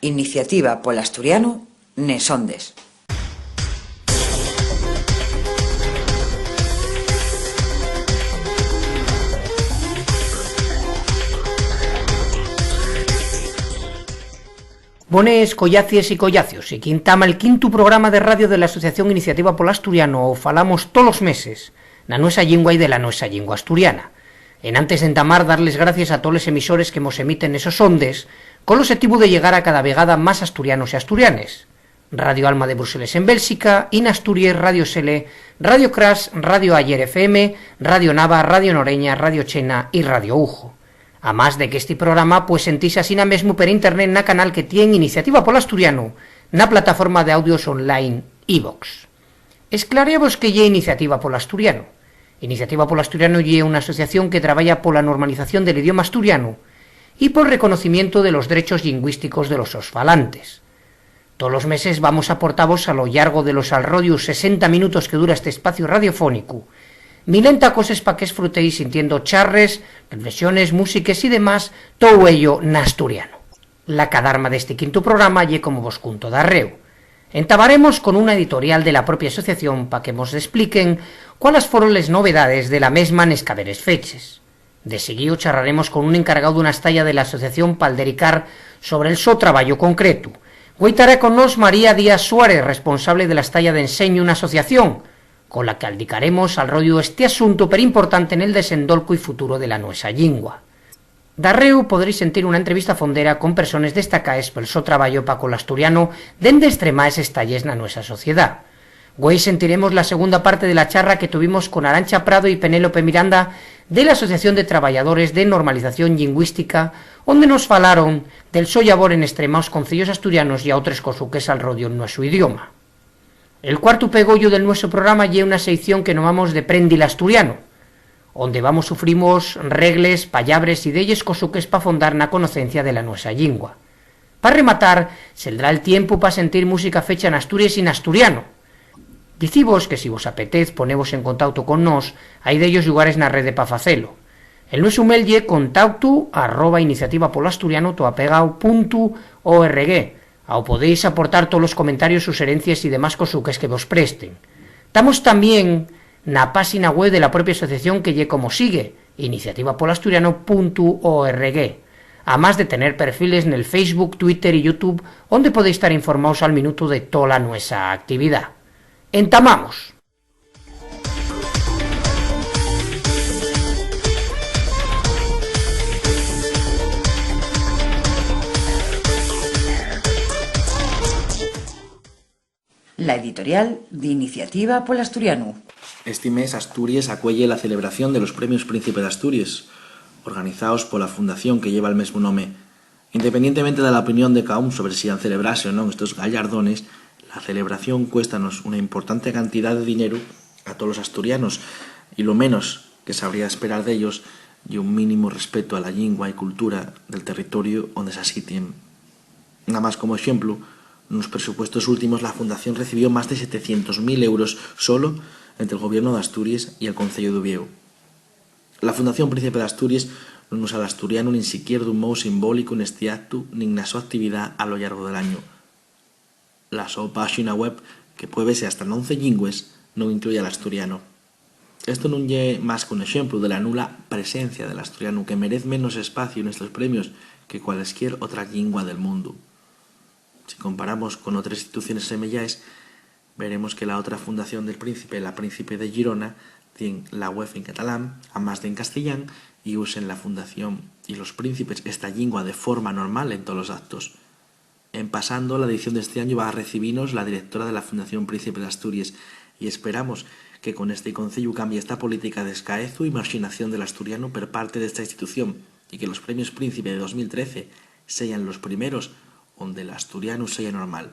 Iniciativa polo asturiano nes Ondes. Bones, collacies y collacios, y quintama el quinto programa de radio de la Asociación Iniciativa polo Asturiano, o falamos todos los meses, na nuesa lingua y de la nuesa lingua asturiana. En antes de entamar, darles gracias a todos los emisores que nos emiten esos ondes, con el objetivo de llegar a cada vegada más asturianos y asturianes. Radio Alma de Bruselas en Bélxica, In Asturias, Radio Sele, Radio Crash, Radio Ayer FM, Radio Nava, Radio Noreña, Radio Chena y Radio Ujo. A más de que este programa pues sentís asina mesmo per internet na canal que tiene Iniciativa polo Asturiano, na plataforma de audios online iVox. Esclareavos que lle Iniciativa polo Asturiano. Iniciativa polo Asturiano lle unha asociación que traballa pola normalización del idioma asturiano y por reconocimiento de los derechos lingüísticos de los falantes. Todos los meses vamos a aportavos a lo largo de los alrodios 60 minutos que dura este espacio radiofónico, milenta cosas pa que esfrutéis sintiendo charres, reflexiones, músiques y demás, todo ello en asturiano. La cadarma de este quinto programa lle como vos cunto darreu. Entabaremos con una editorial de la propia asociación pa que vos expliquen cuáles fueron las novedades de la mesma nes caberes feches. De seguido charraremos con un encargado de una estalla de la asociación pal dedicar sobre el so traballo concreto. Guaitará con nos María Díaz Suárez, responsable de la estalla de enseño una asociación, con la que aldicaremos al rollo este asunto per importante en el desendolco y futuro de la nuesa lingua. Darreu podréis sentir una entrevista fondera con personas destacadas pel so traballo pa col asturiano dende extremaes estalles na nuesa sociedad. Güey sentiremos la segunda parte de la charra que tuvimos con Arantxa Prado y Penélope Miranda de la Asociación de Trabajadores de Normalización Lingüística, donde nos falaron del so labor en extremaos concellos asturianos y a otros cosuques al rodio en nuestro idioma. El cuarto pegollo del nuestro programa lle una sección que nomamos de Prendil Asturiano, onde vamos sufrimos regles, pallabres y delles cosuques pa fondar na conocencia de la nuesa lingua. Pa rematar, seldrá el tiempo pa sentir música fecha en Asturias y en asturiano. Dicivos que si vos apetez ponevos en contacto con nos, hai dellos lugares na rede pa facelo. El nuestro mail lle contacto@iniciativapolaasturiano.org. Ao podéis aportar todos los comentarios, sugerencias y demás cosuques que vos presten. Estamos también na página web de la propia asociación que lle como sigue, iniciativapolaasturiano.org, a más de tener perfiles en el Facebook, Twitter y YouTube, donde podéis estar informados al minuto de toda nuestra actividad. ¡Entamamos! La editorial de Iniciativa polo Asturiano. Este mes Asturias acuelle la celebración de los Premios Príncipe de Asturias, organizados por la fundación que lleva el mismo nombre. Independientemente de la opinión de cada uno sobre si han celebrase o no estos gallardones, la celebración cuéstanos una importante cantidad de dinero a todos los asturianos, y lo menos que sabría esperar de ellos y un mínimo respeto a la lengua y cultura del territorio donde se asitien. Nada más como ejemplo, en los presupuestos últimos la Fundación recibió más de 700.000 euros solo entre el Gobierno de Asturias y el Concello de Uvieu. La Fundación Príncipe de Asturias non usa al asturiano nin siquiera dun modo simbólico neste acto nin na súa actividade a lo largo del año. La súa página web, que puede verse hasta en 11 lingües, non incluye al asturiano. Esto non é máis que un exemplo de la nula presencia del asturiano, que merece menos espacio en estos premios que cualquier otra lingua del mundo. Si comparamos con otras instituciones semellares, veremos que la otra fundación del príncipe, la Príncipe de Girona, tiene la web en catalán, a más de en castellán, y usen la fundación y los príncipes esta lengua de forma normal en todos los actos. En pasando, la edición de este año va a recibirnos la directora de la Fundación Príncipe de Asturias, y esperamos que con este concello cambie esta política de escaezo y marginación del asturiano por parte de esta institución, y que los premios Príncipe de 2013 sean los primeros donde el asturiano sea normal.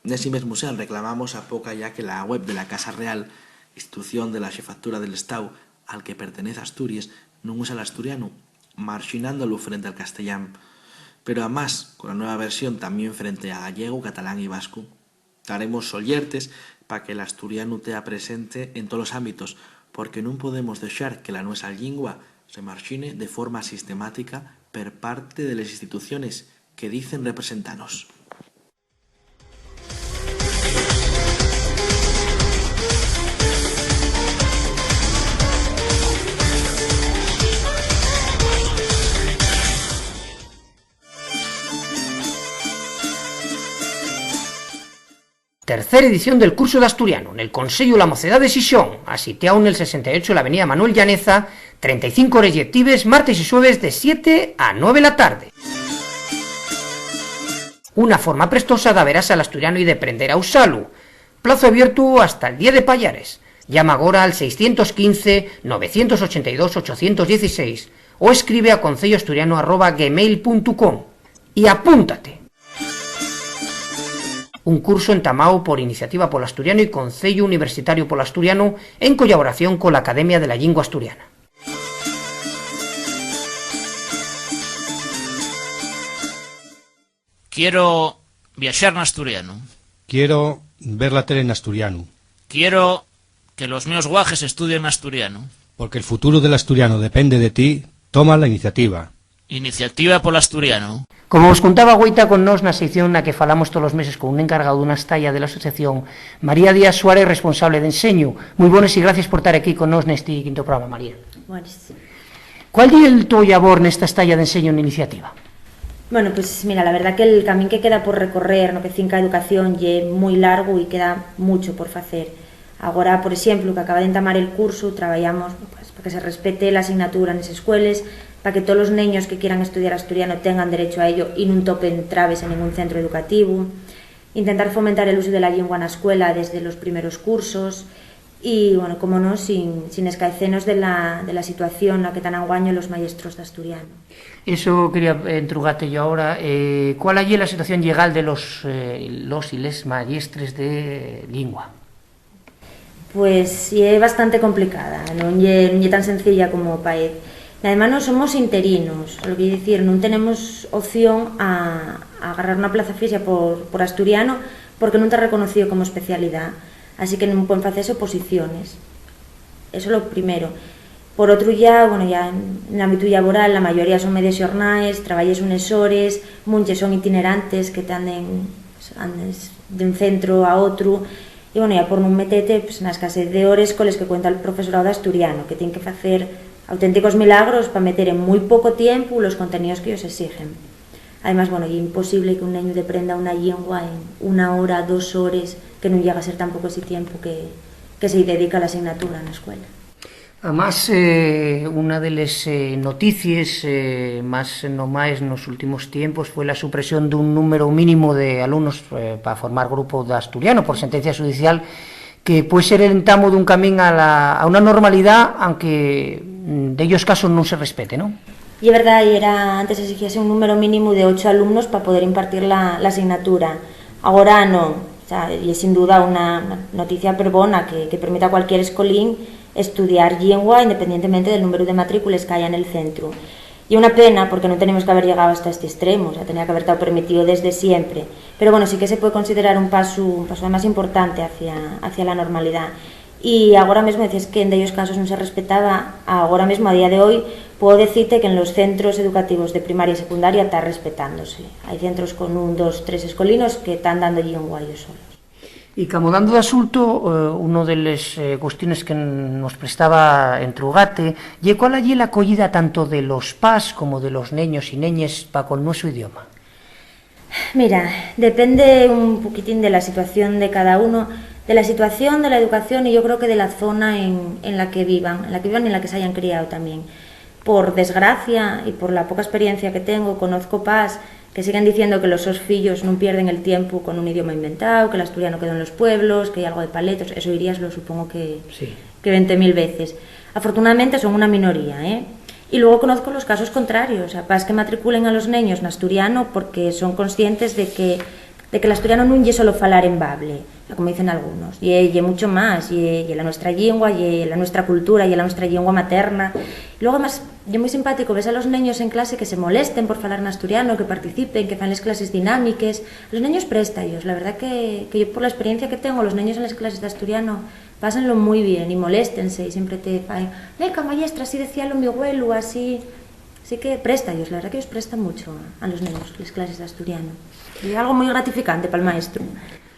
Nese mesmo sen reclamamos a poca ya que la web de la Casa Real, institución de la Xefatura del Estado al que pertenece Asturias, non usa el asturiano, marxinándolo frente al castellán. Pero además, con la nueva versión también frente a gallego, catalán y vasco, daremos sollertes para que el asturiano tea presente en todos los ámbitos, porque non podemos deixar que la nuestra lingua se marxine de forma sistemática per parte de las instituciones que dicen representanos. Tercera edición del curso de asturiano, en el Consello La Mocedad de Xixón, asiteado en el 68 de la avenida Manuel Llaneza, 35 horas lectives, martes y jueves de 7 a 9 de la tarde. Una forma prestosa de verás al asturiano y de aprender a usarlo. Plazo abierto hasta el día de Payares. Llama ahora al 615-982-816 o escribe a concelloasturiano@gmail.com y apúntate. Un curso entamado por Iniciativa Polo Asturiano y Concello Universitario Polo Asturiano en colaboración con la Academia de la Lingua Asturiana. Quiero viaxar en asturiano. Quiero ver la tele en asturiano. Quiero que los meus guajes estudien en asturiano. Porque el futuro del asturiano depende de ti, toma la iniciativa. Iniciativa Polo Asturiano. Como os contaba Guaita con nós na sección na que falamos todos os meses con un encargado dunha estalla de la asociación, María Díaz Suárez, responsable de enseño. Moi bones e gracias por estar aquí con nós neste quinto programa, María. Buenas. Cuál é el teu labor nesta estalla de enseño en iniciativa? Bueno, pues mira, la verdad que el camín que queda por recorrer no que cinca educación é moi largo e queda mucho por facer. Agora, por exemplo, que acaba de entamar el curso, traballamos pues, para que se respete la asignatura nas escuelas, para que todos os neños que quieran estudiar asturiano tengan derecho a ello e non topen traves en ningún centro educativo, intentar fomentar el uso de la lengua na escuela desde los primeros cursos y, bueno, como no, sin escaecernos de la situación na que están anguaño los maestros de asturiano. Eso quería entrugarte yo ahora. ¿Cuál es la situación legal de los y les maestres de lengua? Pues é bastante complicada, non é tan sencilla como parece. Además, non somos interinos, lo que decir, non tenemos opción a agarrar unha plaza fixa por asturiano porque non está reconocido como especialidade, así que non poden facerse oposiciones. Eso é o primeiro. Por outro, ya no ámbito laboral, a maioría son medios xornais, traballes unes hores, munches son itinerantes que anden de un centro a outro, e, ya por non metete na escasez de horas coles que cuenta el profesorado de asturiano, que ten que facer auténticos milagros para meter en muy poco tiempo los contenidos que ellos exigen. Además, es imposible que un niño aprenda una lengua en 1 hora, 2 horas, que no llega a ser tampoco ese tiempo que se dedica a la asignatura en la escuela. Además, una de las noticias más nomás en los últimos tiempos fue la supresión de un número mínimo de alumnos para formar grupo de asturiano por sentencia judicial, que puede ser el entamo de un camino a una normalidad, aunque de ellos casos no se respete, ¿no? Y es verdad, antes exigíase un número mínimo de 8 alumnos para poder impartir la asignatura. Ahora no, y es sin duda una noticia perbona que permite a cualquier escolín estudiar lengua independientemente del número de matrículas que haya en el centro. Y una pena porque no tenemos que haber llegado hasta este extremo, tenía que haber estado permitido desde siempre. Pero bueno, sí que se puede considerar un paso más importante hacia la normalidad. Y ahora mismo decís que en ellos casos no se respetaba, ahora mismo a día de hoy puedo decirte que en los centros educativos de primaria y secundaria está respetándose. Hay centros con 1, 2, 3 escolinos que están dando lengua ellos solos. Y como dando de asunto, uno de las cuestiones que nos prestaba entrugate, ¿y cuál allí la acogida tanto de los PAS como de los niños y niñas para con nuestro idioma? Mira, depende un poquitín de la situación de cada uno, de la situación, de la educación y yo creo que de la zona en la que vivan, y en la que se hayan criado también. Por desgracia y por la poca experiencia que tengo, conozco PAS que siguen diciendo que los sus fillos non pierden el tiempo con un idioma inventado, que el asturiano quedó en los pueblos, que hay algo de paletos, eso dirías, lo supongo que 20.000 veces. Afortunadamente son una minoría, Y luego conozco los casos contrarios, PAS que matriculen a los niños en asturiano porque son conscientes de que el asturiano non é solo falar en bable, como dicen algunos, y é mucho más, y la nuestra lengua, y la nuestra cultura, y la nuestra lengua materna. Y luego además, é moi simpático, ves a los niños en clase que se molesten por falar en asturiano, que participen, que fan las clases dinámicas. Los niños presta ellos, la verdad que yo por la experiencia que tengo, los niños en las clases de asturiano pásenlo muy bien y moléstense y siempre te faen, venga maestra, así decía lo mi abuelo, así. Así que préstalos, la verdad que os presta mucho a los niños las clases de asturiano. Y algo muy gratificante para el maestro.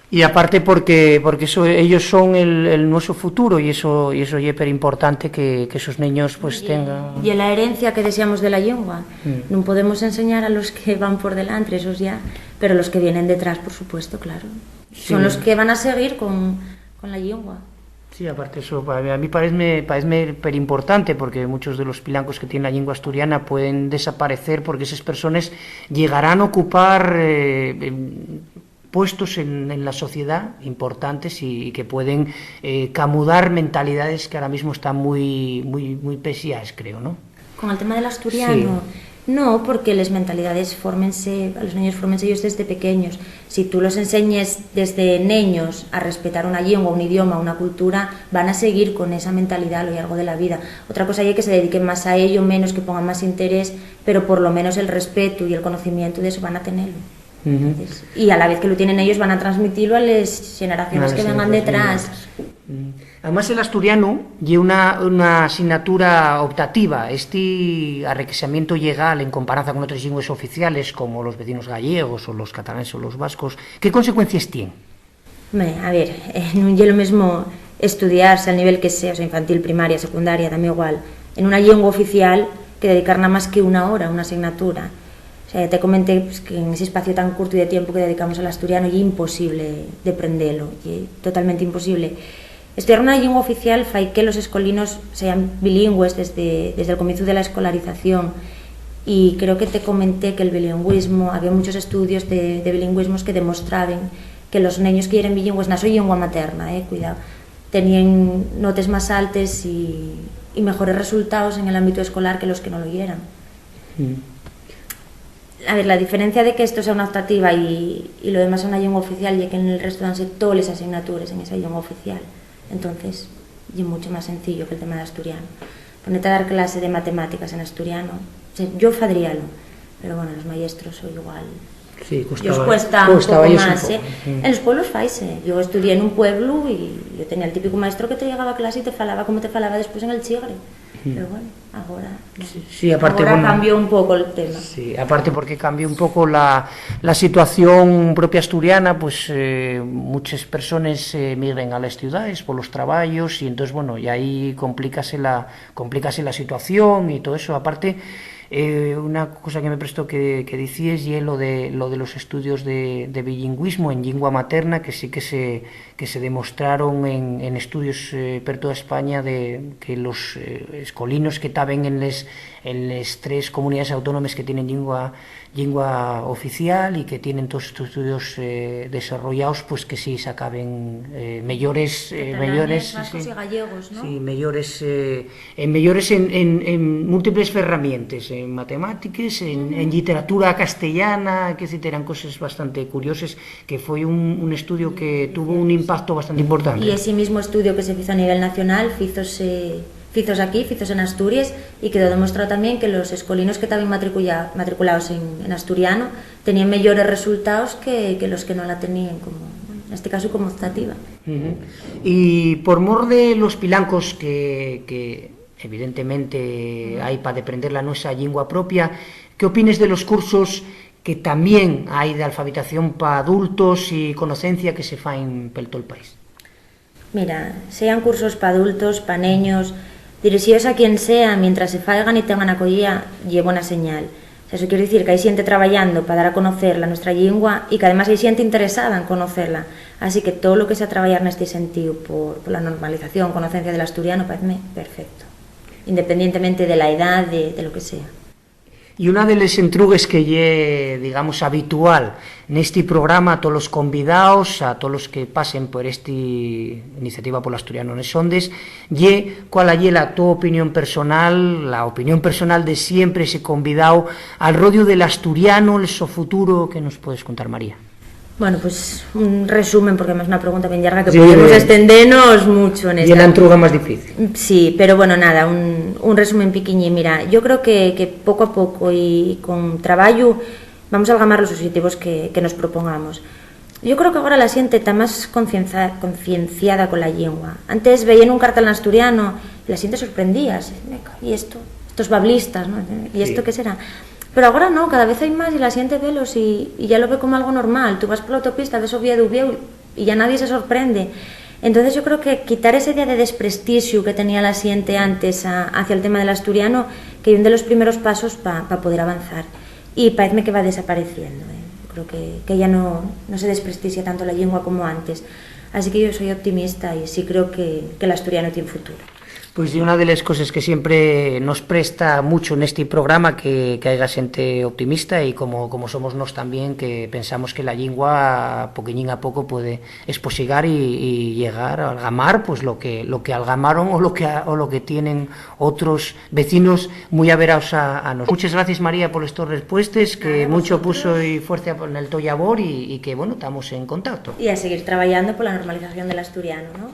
Y aparte porque eso, ellos son el nuestro futuro y eso es súper importante que esos niños pues tengan... Y la herencia que deseamos de la lengua. No podemos enseñar a los que van por delante, esos ya, pero los que vienen detrás, por supuesto, claro. Sí. Son los que van a seguir con la lengua. Sí, aparte eso, a mí parece importante porque muchos de los pilancos que tiene la lengua asturiana pueden desaparecer porque esas personas llegarán a ocupar puestos en la sociedad importantes y que pueden camudar mentalidades que ahora mismo están muy pesias, creo, ¿no? Con el tema del asturiano... Sí. No, porque las mentalidades a los niños fórmense ellos desde pequeños. Si tú los enseñes desde niños a respetar una lengua, un idioma, una cultura, van a seguir con esa mentalidad a lo largo de la vida. Otra cosa es que se dediquen más a ello, menos, que pongan más interés, pero por lo menos el respeto y el conocimiento de eso van a tenerlo. Entonces, y a la vez que lo tienen ellos van a transmitirlo a las generaciones que vengan detrás. Además el asturiano lleva una asignatura optativa. Este enriquecimiento legal en comparación con otras lenguas oficiales como los vecinos gallegos o los catalanes o los vascos, ¿qué consecuencias tiene? A ver, no es lo mismo estudiarse al nivel que sea, o sea, infantil, primaria, secundaria, también igual, en una lengua oficial que dedicar nada más que una hora, una asignatura. O sea, te comenté pues, que en ese espacio tan corto y de tiempo que dedicamos al asturiano es imposible de aprenderlo, y totalmente imposible. Estudiar una lengua oficial fai que los escolinos sean bilingües desde el comienzo de la escolarización, y creo que te comenté que el bilingüismo, había muchos estudios de bilingüismos que demostraban que los niños que eran bilingües na súa lengua materna, cuidado, tenían notas más altas y mejores resultados en el ámbito escolar que los que no lo eran. A ver, la diferencia de que esto sea una optativa y lo demás sea una lengua oficial, ya que en el resto danse todas las asignaturas en esa lengua oficial. Entonces, es mucho más sencillo que el tema de asturiano. Ponete a dar clase de matemáticas en asturiano, o sea, yo fadríalo, pero bueno, los maestros son igual. Sí, os cuesta un poco más, En los pueblos faise. Yo estudié en un pueblo y yo tenía el típico maestro que te llegaba a clase y te falaba como te falaba después en el Chigre. Pero bueno, ahora, sí, aparte, ahora cambió un poco el tema. Sí, aparte porque cambió un poco la situación propia asturiana, pues muchas personas migran a las ciudades por los trabajos y entonces, bueno, y ahí complícase la situación y todo eso. Aparte, una cosa que me prestó que decías y es lo de los estudios de bilingüismo en lengua materna, que sí que se demostraron en estudios per toda España de que los escolinos que estaban en las 3 comunidades autónomas que tienen lengua oficial y que tienen todos estos estudios desarrollados, pues que sí sacaban mejores vascos y gallegos, ¿no? Sí, mejores en múltiples herramientas, en matemáticas, en literatura castellana, que sí, eran cosas bastante curiosas, que fue un estudio que tuvo un impacto bastante importante. Y ese mismo estudio que se hizo a nivel nacional, fizos aquí, fizos en Asturias, y quedó demostrado también que los escolinos que estaban matriculados en asturiano tenían mejores resultados que los que no la tenían, como en este caso como optativa. Y por mor de los pilancos que evidentemente hay para aprender la nuestra lengua propia, ¿qué opinas de los cursos que también hay de alfabetización para adultos y conocencia que se faen por todo el país? Mira, sean cursos para adultos, para niños, dirigidos a quien sea, mientras se faigan y tengan acogida, lle buena señal. O sea, eso quiere decir que hay xente traballando para dar a conocer la nuestra lengua y que además hay xente interesada en conocerla. Así que todo lo que sea traballar neste sentido por la normalización, conocencia del asturiano, parece perfecto, independientemente de la edad, de lo que sea. Y una de las entrugues que lle, digamos, habitual neste programa a todos los convidados, a todos los que pasen por esta iniciativa por asturiano en Ondes, lle cuál lle la tu opinión personal, la opinión personal de siempre ese convidado al rodio del asturiano, el su futuro, que nos puedes contar, María. Bueno, pues un resumen, porque es una pregunta bien larga que sí, podemos extendernos mucho en esta. Y la entruga más difícil. Sí, pero bueno, nada, un resumen piquiñi. Mira, yo creo que poco a poco y con trabajo vamos a algamar los objetivos que nos propongamos. Yo creo que ahora la xente está más concienciada con la lengua. Antes veían un cartel en asturiano y la xente sorprendía. ¿Y esto estos bablistas, ¿no? ¿Y esto qué será? Pero ahora no, cada vez hay más y la xente velos y ya lo ve como algo normal. Tú vas por la autopista, ves Oviedo y ya nadie se sorprende. Entonces yo creo que quitar ese día de desprestigio que tenía la xente antes hacia el tema del asturiano, que es uno de los primeros pasos para poder avanzar. Y parece que va desapareciendo. Yo creo que ya no se desprestigia tanto la lengua como antes. Así que yo soy optimista y sí creo que el asturiano tiene futuro. Pois de unha das cosas que sempre nos presta mucho neste programa que haiga xente optimista e como somos nós tamén, que pensamos que la lingua poqueñín a pouco pode esposigar e llegar a algamar pues lo que algamaron o lo que tienen outros vecinos moi averados a nos. Muchas gracias, María, por estos respuestas, que mucho puso y fuerza en el labor y que bueno, estamos en contacto. Y a seguir trabajando por la normalización del asturiano, ¿no?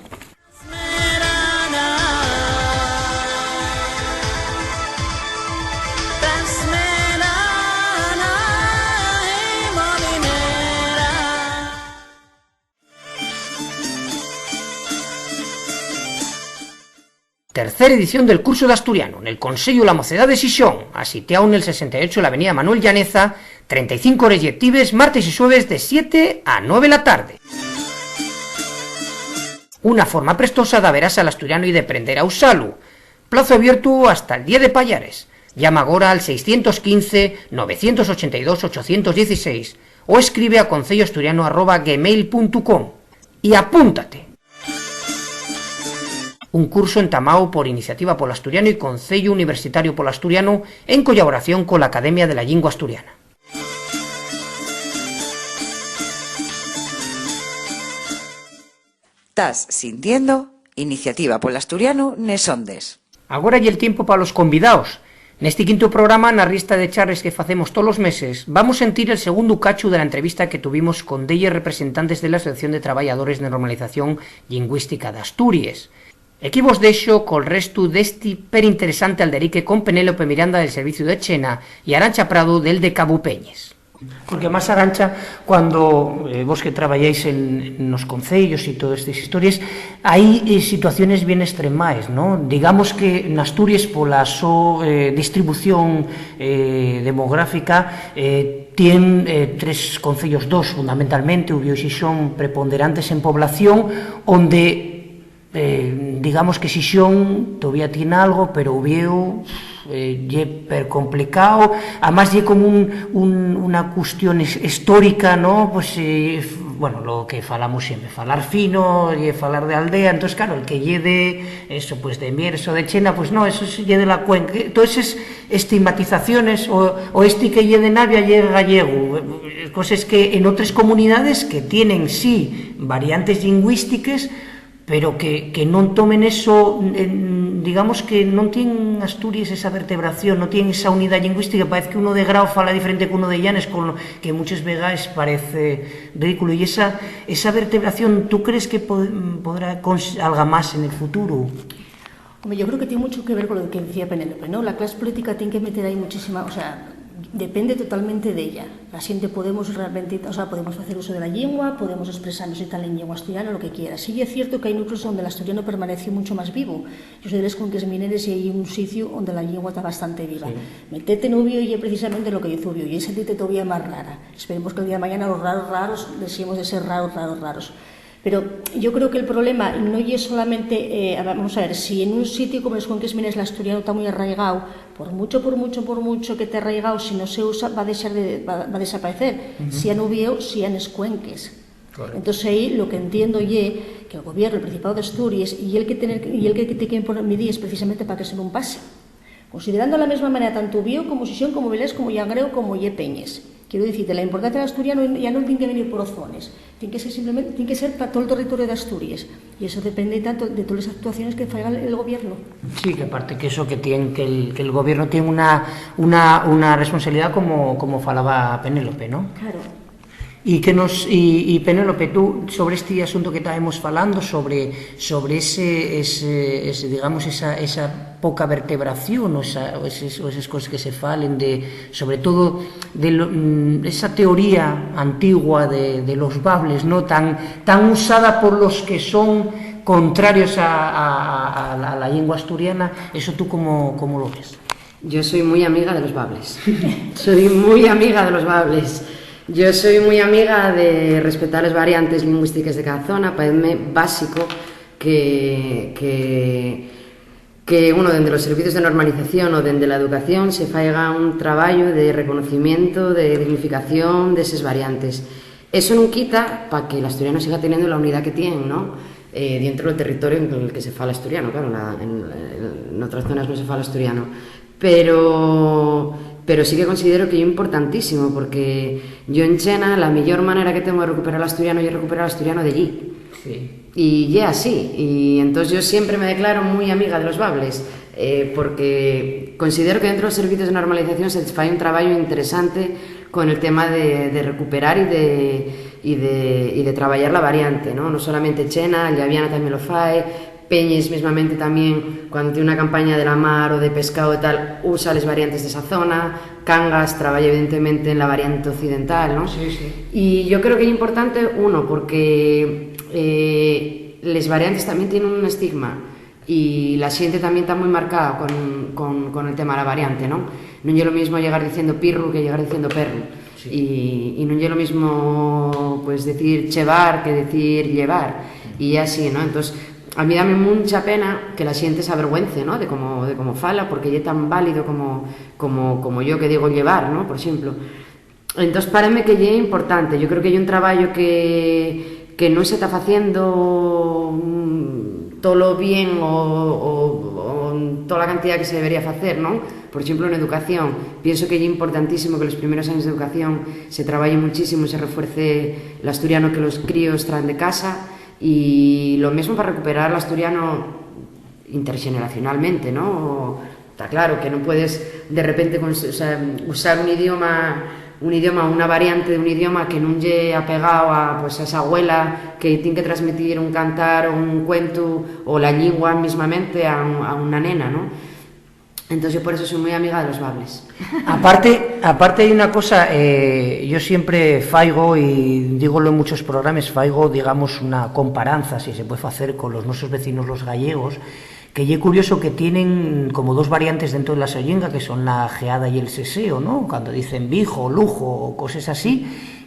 Tercera edición del curso de asturiano en el Consello La Mocedad de Xixón, asiteado en el 68 de la avenida Manuel Llaneza, 35 horas lectives, martes y jueves de 7 a 9 de la tarde. Una forma prestosa de verás al asturiano y de aprender a usarlo. Plazo abierto hasta el día de Payares. Llama ahora al 615-982-816 o escribe a concelloasturiano@gmail.com y apúntate. Un curso entamado por Iniciativa Polo Asturiano y Concello Universitario Polo Asturiano en colaboración con la Academia de la Lingua Asturiana. Estás sintiendo Iniciativa Polo Asturiano nes Ondes. Agora lle el tiempo para los convidados. Neste quinto programa, na lista de charres que facemos todos os meses, vamos sentir el segundo cacho de la entrevista que tuvimos con 10 representantes de la Asociación de Traballadores de Normalización Lingüística de Asturias. Aquí vos deixo col resto deste perinteresante alderique con Penélope Miranda del Servicio de Chena e Arantxa Prado del de Cabo Peñes. Porque máis, Arantxa, cuando vos que traballáis nos concellos e todas estas historias, hai situaciones bien extremais, ¿no? Digamos que en Asturias, pola súa distribución demográfica, tien tres concellos, dos fundamentalmente, Ubieu e Xixón, preponderantes en población, onde digamos que Xixón todavía tiene algo, pero Ubieu lle per complicado, además lle como una cuestión histórica, ¿no? Pues bueno, lo que falamos sempre, falar fino, lle falar de aldea, entonces claro, el que lle de eso, pues de Mieres o de Chena, pues no, eso lle de la Cuenca, todas esas estigmatizaciones, o este que lle de Navia lle gallego, cosas que en otras comunidades que tienen sí variantes lingüísticas, pero que non tomen eso, digamos que non tienen Asturias esa vertebración, non tienen esa unidade lingüística, parece que uno de Grao fala diferente que uno de Llanes, con que muchas veces parece ridículo, y esa vertebración, ¿tú crees que podrá algo más en el futuro? Hombre, yo creo que tiene mucho que ver con lo que decía Penélope, ¿no? La clase política tiene que meter ahí muchísima, o sea, depende totalmente de ella. La xente podemos realmente, o sea, podemos hacer uso de la lengua, podemos expresarnos y tal en lengua asturiana, lo que quiera. Sí es cierto que hay núcleos donde el asturiano permanece mucho más vivo. Yo soy de las Cuenques Mineres y hay un sitio donde la lengua está bastante viva. Sí. Metete en Ubieu y es precisamente lo que dice Ubieu, y es sentirte todavía más rara. Esperemos que el día de mañana los raros dejemos de ser raros. Pero yo creo que el problema no es solamente, vamos a ver, si en un sitio como los Cuenques Mineres el asturiano está muy arraigado, por mucho que esté arraigado, si no se usa va a desaparecer, si han Ubieu, si han Cuenques. Correcto. Entonces ahí lo que entiendo es que el gobierno, el Principado de Asturias y el que tiene que imponer medidas precisamente para que se non pase, considerando de la misma manera tanto Ubieu como Xixón, como Vilés, como Llangreo, como Peñes. Quiero decirte, la importancia del asturiano ya no tiene que venir por zonas, tiene que ser simplemente, tiene que ser para todo el territorio de Asturias, y eso depende tanto de todas las actuaciones que haga el gobierno. Sí, que aparte que eso que tiene que el gobierno tiene una responsabilidad como falaba Penélope, ¿no? Claro. Y Penélope, tú sobre este asunto que estábamos falando, sobre ese digamos esa poca vertebración, o esas cosas que se falen sobre todo de esa teoría antigua de los bables, ¿no? tan usada por los que son contrarios a la lengua asturiana, ¿eso tú cómo lo ves? Yo soy muy amiga de los bables. Soy muy amiga de los bables. Yo soy muy amiga de respetar as variantes lingüísticas de cada zona. Pareceme básico que uno, dende os servicios de normalización ou dende a educación, se faiga un traballo de reconocimiento, de dignificación deses variantes. Eso non quita para que el asturiano siga teniendo la unidad que tiene, ¿no? Dentro del territorio en el que se fala asturiano, claro, en otras zonas no se fala asturiano. Pero sí que considero que é importantísimo, porque yo en Chena la mellor manera que tengo de recuperar el asturiano é recuperar el asturiano de allí. Sí. Y ya así, y entonces yo siempre me declaro muy amiga de los bables, porque considero que dentro de los servicios de normalización se fai un traballo interesante con el tema de recuperar y de traballar la variante, ¿no? No solamente Chena, Llaviana también lo fai, Peñes mismamente tamén, cando tiene unha campaña de la mar ou de pescado e tal, usa les variantes desa zona. Cangas traballa evidentemente en la variante occidental, ¿no? Sí, sí. Y yo creo que é importante, uno, porque les variantes tamén tienen un estigma y la xente tamén está moi marcada con el tema da variante, ¿no? Non é lo mismo llegar diciendo pirru que llegar diciendo perro. Sí. Y non é lo mismo pues decir chevar que decir llevar, y así, ¿no? Entonces, a mí dame mucha pena que la xente se avergüence, ¿no? de como fala, porque é tan válido como yo que digo llevar, ¿no? Por exemplo. Entón, parame que é importante. Yo creo que é un traballo que non se está facendo todo bien o toda a cantidad que se debería facer, ¿no? Por exemplo, en educación, pienso que é importantísimo que los primeros años de educación se traballe muchísimo, se refuerce el asturiano que los críos traen de casa. Y lo mismo para recuperar el asturiano intergeneracionalmente, ¿no? Está claro que no puedes de repente usar un idioma, una variante de un idioma que non lle apegado a esa abuela que tiene que transmitir un cantar o un cuento o la lingua mismamente a una nena, ¿no? Entonces yo por eso soy muy amiga de los bables. Aparte hay una cosa, yo siempre faigo, y dígolo en muchos programas, faigo, digamos, una comparanza, si se puede hacer, con los nuestros vecinos los gallegos, que es curioso que tienen como dos variantes dentro de la sollenga, que son la geada y el seseo, ¿no? Cuando dicen bijo, lujo o cosas así,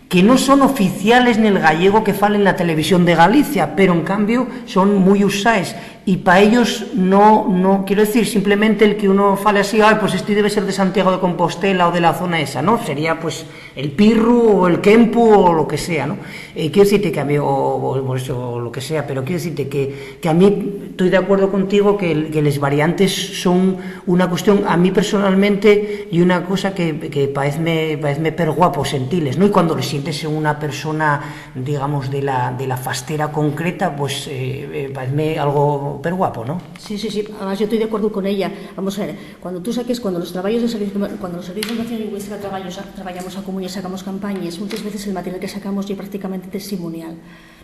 que no son oficiales en el gallego que fala en la televisión de Galicia, pero en cambio son muy usadas. Y para ellos no quiero decir simplemente el que uno fale así, pues este debe ser de Santiago de Compostela o de la zona esa, ¿no? Sería pues el pirru o el kempu o lo que sea, ¿no? Quiero decirte que a mí, o eso, lo que sea, pero quiero decirte que a mí estoy de acuerdo contigo que las variantes son una cuestión, a mí personalmente, y una cosa que parece per guapo sentirles, ¿no? Y cuando le sientes en una persona, digamos, de la fastera concreta, pues parece algo per guapo, ¿no? Sí, además yo estoy de acuerdo con ella. Vamos a ver, cuando los trabajos de servicio, cuando los servicios de educación lingüística trabajamos a común y sacamos campañas, muchas veces el material que sacamos es prácticamente testimonial.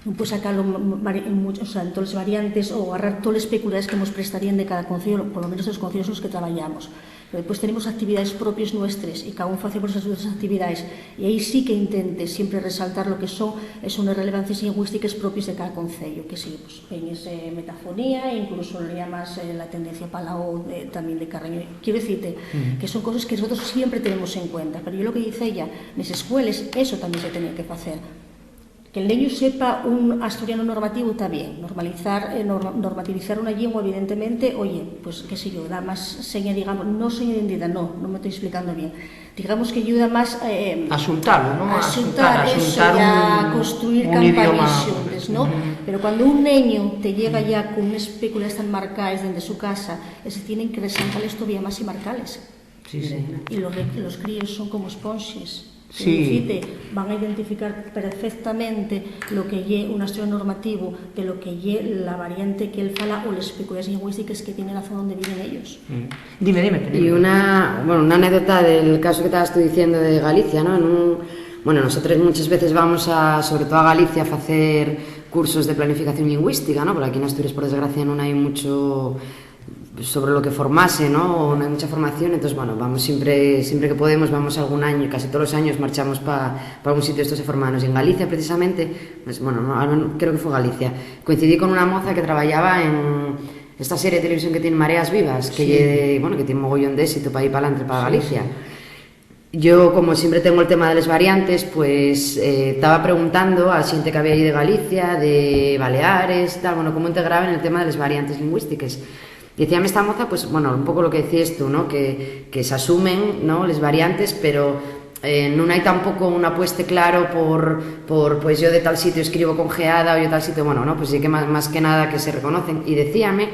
Non podes sacarlo en todas as variantes ou agarrar todas as peculiaridades que nos prestarían de cada concello, por lo menos dos concellos nos que traballamos. Pero despois tenemos actividades propias nuestras e cada un facemos as súas actividades, e aí sí que intente sempre resaltar lo que son as relevancias lingüísticas propias de cada concello, que sí, pues, peñes metafonía, incluso le llamas la tendencia palao tamén de Carreño. Quiero decirte que son cosas que nosotros siempre tenemos en cuenta, pero yo lo que dice ella, nas escuelas, eso tamén se tenía que facer. Que el niño sepa un asturiano normativo está bien, normativizar una lengua, evidentemente, oye, pues qué sé yo, da más seña, digamos, no seña de identidad, no me estoy explicando bien, digamos que ayuda más asuntarlo, ¿no? Asuntar eso, a construir campañas xuntas, ¿no? Pero cuando un niño te llega ya con unas peculiaridades tan marcadas desde su casa, se tienen que resaltarles todavía más y marcarles. Sí. Y los críos son como esponjas. Sí. Van a identificar perfectamente lo que lle un asturiano normativo de lo que lle la variante que él fala o las peculiaridades lingüísticas que tiene la zona donde viven ellos. Dime. Y una anécdota del caso que estabas tú diciendo de Galicia, ¿no? Nosotros muchas veces vamos sobre todo a Galicia a hacer cursos de planificación lingüística, ¿no? Porque aquí en Asturias, por desgracia, no hay mucho sobre lo que formase, ¿no? No hay mucha formación, entonces, vamos siempre que podemos, vamos algún año, casi todos los años marchamos para algún sitio de estos a formarnos. Y en Galicia, precisamente, creo que fue Galicia, coincidí con una moza que trabajaba en esta serie de televisión que tiene Mareas Vivas, que, bueno, que tiene un mogollón de éxito para ir para adelante, para Galicia. Yo, como siempre tengo el tema de las variantes, pues estaba preguntando a xente que había aí de Galicia, de Baleares, tal, bueno, cómo integraban el tema de las variantes lingüísticas. Decíame esta moza, pues, bueno, un pouco lo que decías tú, ¿no? Que se asumen, ¿no?, las variantes, pero non hai tampouco un apueste claro por pues yo de tal sitio escribo con geada, o yo de tal sitio, bueno, ¿no? Pues sí que más que nada que se reconocen. Y decíame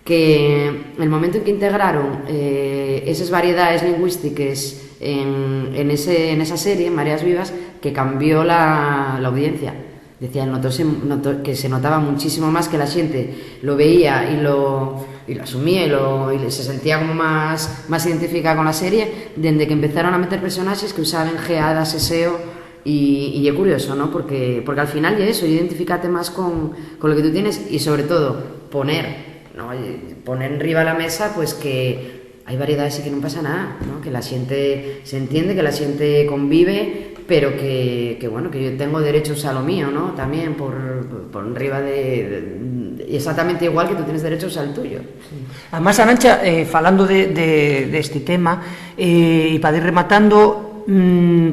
que el momento en que integraron esas variedades lingüísticas en esa serie, Mareas Vivas, que cambió la audiencia. Decía, que se notaba muchísimo más, que la xente lo veía y lo asumía y se sentía como más identificada con la serie, desde que empezaron a meter personajes que usaban geadas, seseo, y es curioso, ¿no? Porque al final ya eso, identificate más con lo que tú tienes, y sobre todo poner arriba de la mesa pues que hay variedades y que non pasa nada, ¿no? Que la xente se entiende, que la xente convive, pero que bueno, que yo tengo derechos a lo mío, ¿no? También por arriba de exactamente igual que tú tienes derechos al tuyo. Sí. Además, Arantxa, falando de este tema, e para ir rematando,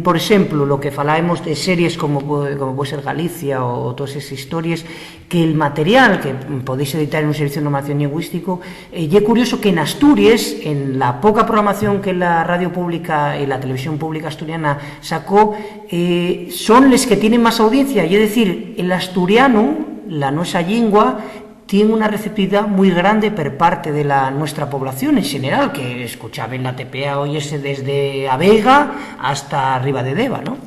por exemplo, lo que falábamos de series como pode ser Galicia ou todas esas historias, que el material que podéis editar en un servicio de normación lingüístico, é curioso que en Asturias, en la poca programación que la radio pública y la televisión pública asturiana sacó, son les que tienen más audiencia, y es decir, el asturiano, la nuestra lingua, tiene una receptividad muy grande por parte de la nuestra población en general, que escuchaba en la TPA oyese desde A Vega hasta arriba de Deva, ¿no?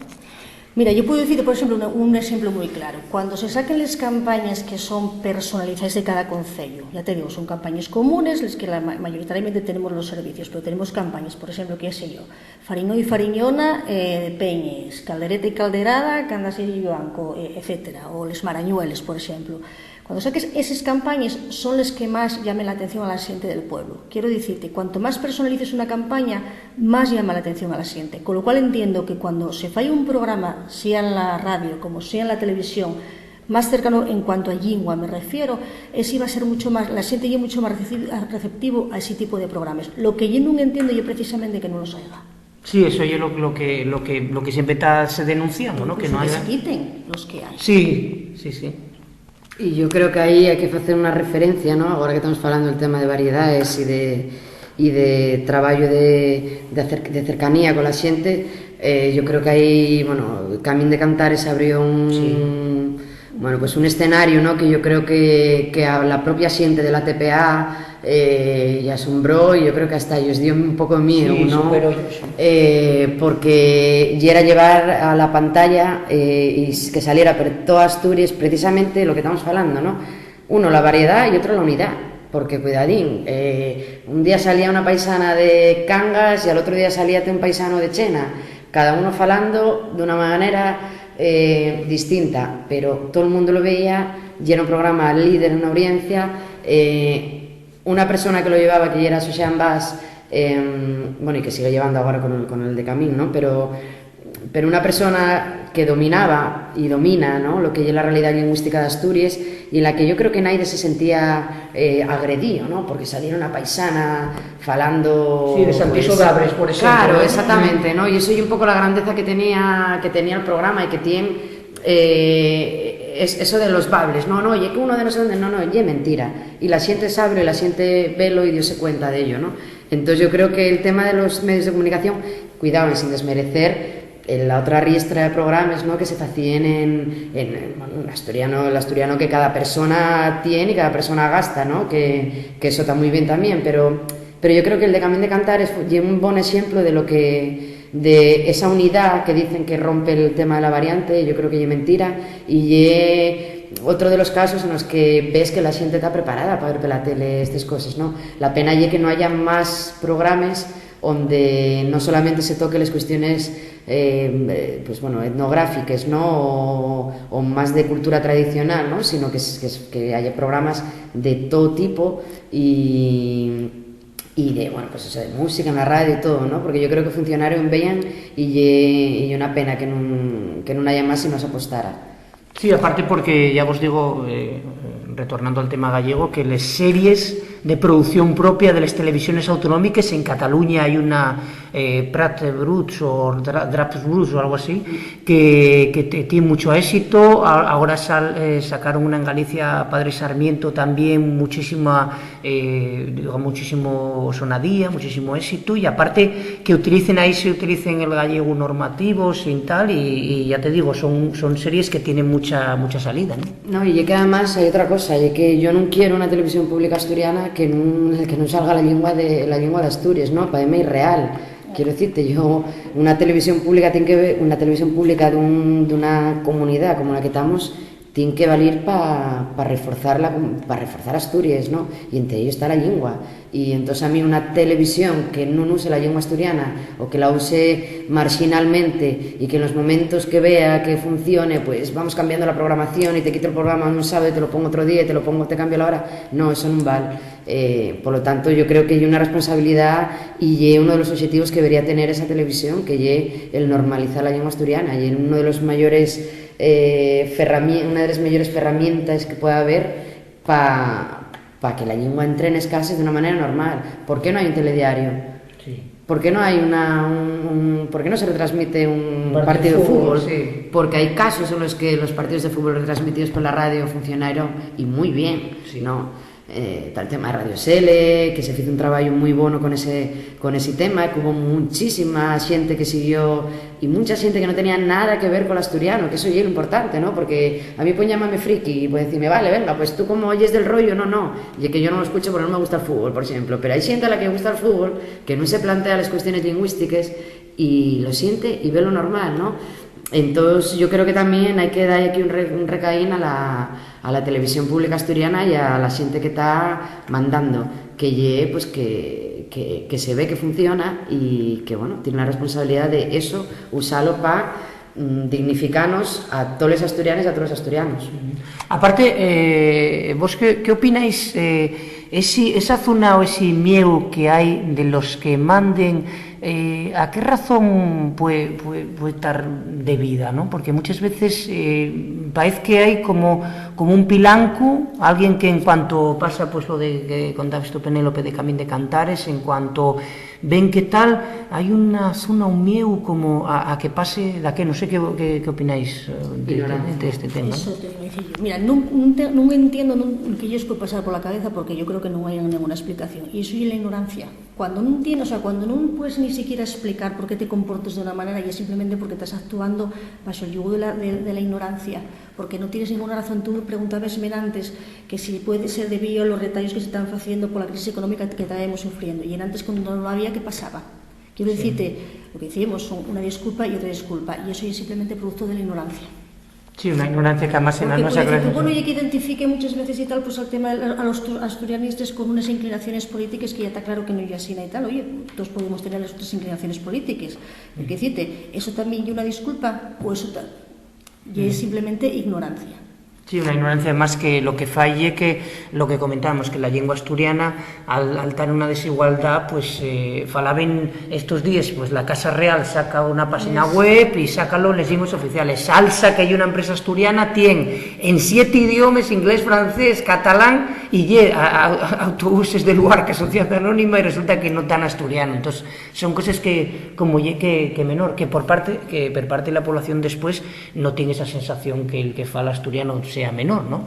Mira, yo puedo decir, por ejemplo, un ejemplo muy claro. Cuando se saquen las campañas que son personalizadas de cada concello, ya te digo, son campañas comunes, las que mayoritariamente tenemos los servicios, pero tenemos campañas, por ejemplo, qué sé yo, Fariñó y Fariñona de Peñes, Caldereta y Calderada, Candas y Lloanco, etcétera, o les Marañueles, por ejemplo. Cuando saques esas campañas son las que más llamen la atención a la gente del pueblo. Quiero decirte, cuanto más personalices una campaña, más llama la atención a la gente. Con lo cual entiendo que cuando se falla un programa, sea en la radio como sea en la televisión, más cercano en cuanto a lingua me refiero, ese va a ser mucho más, la gente ya mucho más receptivo a ese tipo de programas. Lo que yo no entiendo yo precisamente que no los haga. Sí, eso es lo que siempre está denunciando, ¿no? Que no haya... se quiten los que hay. Sí, sí, sí. E yo creo que aí hai que facer unha referencia, ¿no? Agora que estamos falando del tema de variedades e de traballo de cercanía con la xente, yo creo que aí, bueno, Camín de Cantares abrió bueno, pues un escenario, ¿no? Que yo creo que a la propia xente de la TPA y asombró, y yo creo que hasta ellos dio un poco miedo, sí, ¿no? Porque ya era llevar a la pantalla y que saliera por toda Asturias precisamente lo que estamos hablando, ¿no? Uno, la variedad, y otro, la unidad. Porque, cuidadín, un día salía una paisana de Cangas y al otro día salía un paisano de Chena, cada uno falando de una manera distinta, pero todo el mundo lo veía, y era un programa líder en una audiencia. Una persona que lo llevaba, que era Sushan Bass, bueno, y que sigue llevando ahora con el de Camín, ¿no? Pero una persona que dominaba y domina, ¿no?, lo que es la realidad lingüística de Asturias, y en la que yo creo que nadie se sentía agredido, ¿no? Porque salía una paisana falando... Sí, de Santiso Gabres, por ejemplo. Claro, exactamente, ¿no? Y eso es un poco la grandeza que tenía el programa, y que tiene eso de los bables, no, oye, que uno de no sé dónde, no, es mentira. Y la gente sabe, y la gente velo y diose cuenta de ello, ¿no? Entonces yo creo que el tema de los medios de comunicación, cuidado, sin desmerecer la otra riestra de programas, ¿no?, que se hacían en el asturiano que cada persona tiene y cada persona gasta, ¿no? Que eso está muy bien también, pero yo creo que el de Camín de Cantares fue un buen ejemplo de esa unidad que dicen que rompe el tema de la variante. Yo creo que es mentira, y es otro de los casos en los que ves que la gente está preparada para ver por la tele estas cosas, ¿no? La pena es que no haya más programas donde no solamente se toque las cuestiones pues bueno, etnográficas, ¿no? o más de cultura tradicional, ¿no? Sino que haya programas de todo tipo y de, bueno, pues eso, de música en la radio y todo, ¿no? Porque yo creo que funcionaron bien, y una pena que no haya más si nos apostara. Sí, aparte porque, ya vos digo, retornando al tema gallego, que les series de producción propia de las televisiones autonómicas, en Cataluña hay una Prat Bruts o Draps Bruts o algo así, que tiene mucho éxito. Ahora sacaron una en Galicia, Padre Sarmiento, también muchísimo sonadía, muchísimo éxito, y aparte que se utilicen el gallego normativo, sin tal, y ya te digo, son series que tienen mucha salida, ¿no? No, y que además hay otra cosa, y que yo no quiero una televisión pública asturiana que no salga la lengua de Asturias, ¿no? Para mí es irreal. Quiero decirte, yo, una televisión pública tiene que ver, una televisión pública de una comunidad como la que estamos, tiene que valer para reforzar Asturias, ¿no? Y entre ellos está la lengua. Y entonces a mí una televisión que no use la lengua asturiana o que la use marginalmente y que en los momentos que vea que funcione, pues vamos cambiando la programación y te quito el programa un sábado y te lo pongo otro día y te cambio la hora, no, eso no vale. Por lo tanto, yo creo que hay una responsabilidad y uno de los objetivos que debería tener esa televisión, que el normalizar la lengua asturiana, y uno de los mayores una de las mayores herramientas que pueda haber para que la lengua entre en escasez de una manera normal. ¿Por qué no hay un telediario? Sí. ¿Por qué no hay ¿por qué no se retransmite un partido de fútbol? Sí. Porque hay casos en los que los partidos de fútbol retransmitidos por la radio funcionaron y muy bien, sí. ¿no? Está el tema de Radio Sele, que se hizo un trabajo muy bueno con ese tema, que hubo muchísima gente que siguió y mucha gente que no tenía nada que ver con el asturiano, que eso es lo importante, ¿no? Porque a mí pues llámame friki y pues decirme, vale, venga, pues tú como oyes del rollo, no, y que yo no lo escucho porque no me gusta el fútbol, por ejemplo, pero hay gente a la que gusta el fútbol que no se plantea las cuestiones lingüísticas y lo siente y ve lo normal, ¿no? Entonces yo creo que también hay que dar aquí un recaín a la televisión pública asturiana y a la gente que está mandando, pues que se ve que funciona y que bueno, tiene la responsabilidad de eso, usarlo para dignificarnos a todos los asturianos y a todos los asturianos. Aparte, vos qué opináis esa zona o ese miedo que hay de los que manden, ¿a qué razón puede estar debida, ¿no? Porque muchas veces parece que hay como un pilanco, alguien que en cuanto pasa pues lo de que contabas tú, Penélope, de Camín de Cantares, en cuanto ven que tal, hay una zona, un miedo como a que pase la que, no sé qué opináis de este tema. Eso te voy a decir yo. Mira, no entiendo que ellos puede pasar por la cabeza porque yo creo que no hay ninguna explicación. Y eso es la ignorancia. Cuando no entiendes, cuando no puedes ni siquiera explicar por qué te comportas de una manera y es simplemente porque estás actuando bajo el yugo de la ignorancia, porque no tienes ninguna razón. Tú preguntabas antes que si puede ser debido a los retallos que se están haciendo por la crisis económica que estábamos sufriendo, y antes cuando no lo había, ¿qué pasaba? Quiero decirte, lo que decíamos son una disculpa y otra disculpa, y eso es simplemente producto de la ignorancia. Sí, una ignorancia que además en la nuestra clase. Bueno, y que identifique muchas veces y tal, pues el tema a los asturianistas con unas inclinaciones políticas que ya está claro que no hay así y tal. Oye, todos podemos tener las otras inclinaciones políticas. Porque decirte, ¿eso también es una disculpa o eso tal? Y es simplemente ignorancia. Sí, una ignorancia más que lo que falle, que lo que comentábamos, que la lengua asturiana, al estar en una desigualdad, pues falaban estos días, pues la Casa Real saca una página web y sácalo en las lenguas oficiales. Salsa, que hay una empresa asturiana, tiene en 7 idiomas, inglés, francés, catalán, y autobuses de lugar que Sociedad Anónima y resulta que no tan asturiano. Entonces, son cosas que, como que menor, que por parte de la población después no tiene esa sensación que el que fala asturiano sea menor, ¿no?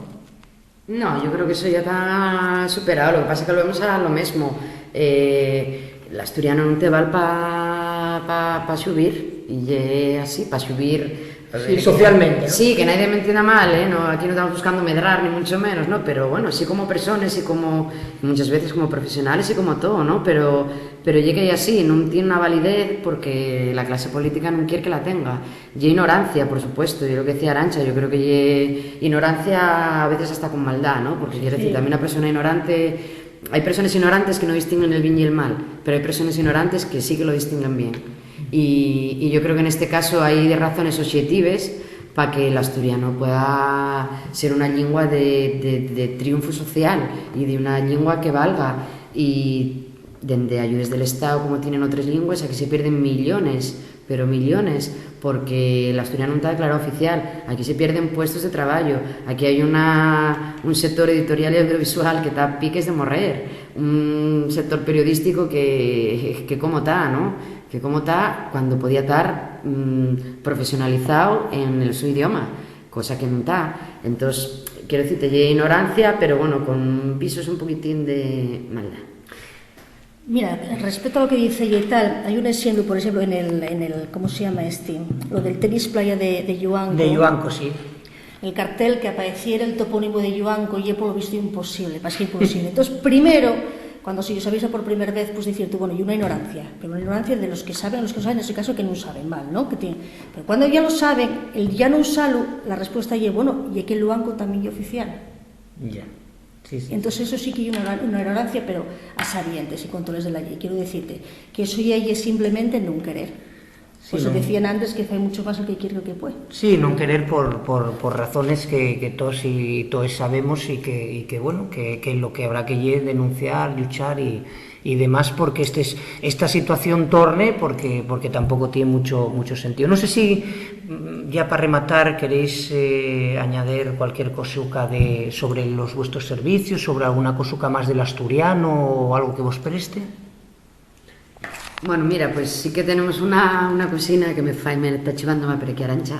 No, yo creo que eso ya está superado. Lo que pasa es que volvemos a lo mismo. El asturiano no te vale para subir, y es así, para subir. Sí, socialmente, ¿no? Sí, que nadie me entienda mal, ¿eh? No, aquí no estamos buscando medrar, ni mucho menos, ¿no? Pero bueno, sí como personas y como muchas veces como profesionales y como todo, ¿no? Pero llega y así, no tiene una validez porque la clase política no quiere que la tenga. Y ignorancia, por supuesto, yo lo que decía Arantxa, yo creo que ignorancia a veces hasta con maldad, ¿no? Porque quiero decir, también una persona ignorante, hay personas ignorantes que no distinguen el bien y el mal, pero hay personas ignorantes que sí que lo distinguen bien. Y yo creo que en este caso hay razones objetivas para que el asturiano pueda ser una lengua de triunfo social y de una lengua que valga, y de ayudas del Estado como tienen otras lenguas, aquí se pierden millones pero millones, porque el asturiano non está declarado oficial. Aquí se pierden puestos de traballo, aquí hai un sector editorial e audiovisual que está a piques de morrer, un sector periodístico que como está, ¿no? Que como está cuando podía estar profesionalizado en el su idioma, cosa que non está. Entonces, quiero decirte, hay ignorancia, pero bueno, con visos un poquitín de maldad. Mira, respecto a lo que dice ella y tal, hay un ejemplo, por ejemplo, en el ¿cómo se llama este? Lo del tenis playa de Yuanco. De Yuanco, sí. El cartel que apareciera el topónimo de Yuanco y por lo visto imposible, para que imposible. Entonces, primero, cuando si os avisa por primera vez, pues decir tú, bueno, y una ignorancia, pero una ignorancia de los que saben, los que no saben, en ese caso que no saben mal, ¿no? Pero cuando ya lo saben, el ya no usarlo, la respuesta es, bueno, y que el Yuanco también es oficial. Ya. Sí, sí. Entonces eso sí que hay una ignorancia, pero a sabientes y controles de la ley. Quiero decirte que eso ya es simplemente no querer. Sí, Por eso decían antes que fai mucho más el que quiere que puede. Sí, non querer por razones que todos sabemos y que bueno, que lo que habrá que denunciar, luchar y demás, porque esta situación torne, porque tampoco tiene mucho sentido. No sé si ya para rematar queréis añadir cualquier cosita sobre los vuestros servicios, sobre alguna cosita más del asturiano o algo que vos preste. Bueno, mira, pues sí que tenemos una cocina que me está chivando a perequia arancha,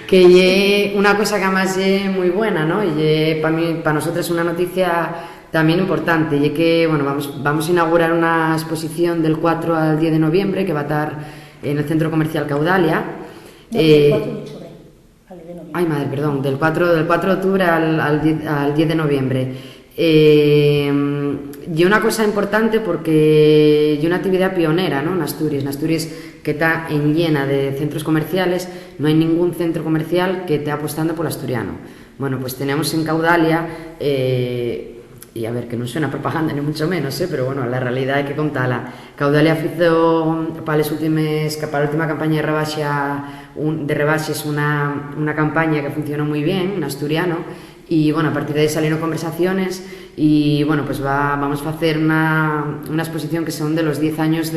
que es una cosa que además es muy buena, ¿no? Y para nosotros es una noticia también importante, y es que bueno, vamos a inaugurar una exposición del 4 al 10 de noviembre que va a estar en el Centro Comercial Caudalia. Del 4 de octubre al 10 de noviembre. Ay, madre, perdón, del 4 de octubre al 10 de noviembre. Y una cosa importante porque es una actividad pionera, ¿no? En Asturias, que está llena de centros comerciales, no hay ningún centro comercial que esté apostando por el asturiano. Bueno, pues tenemos en Caudalia, y a ver, que non suena propaganda ni mucho menos, pero bueno, la realidad hai que contala. Caudalia fizo para a última campaña de rebaixes una campaña que funcionó muy bien en asturiano, y bueno, a partir de ahí salieron conversaciones y bueno, pues vamos a hacer una exposición que son de los 10 años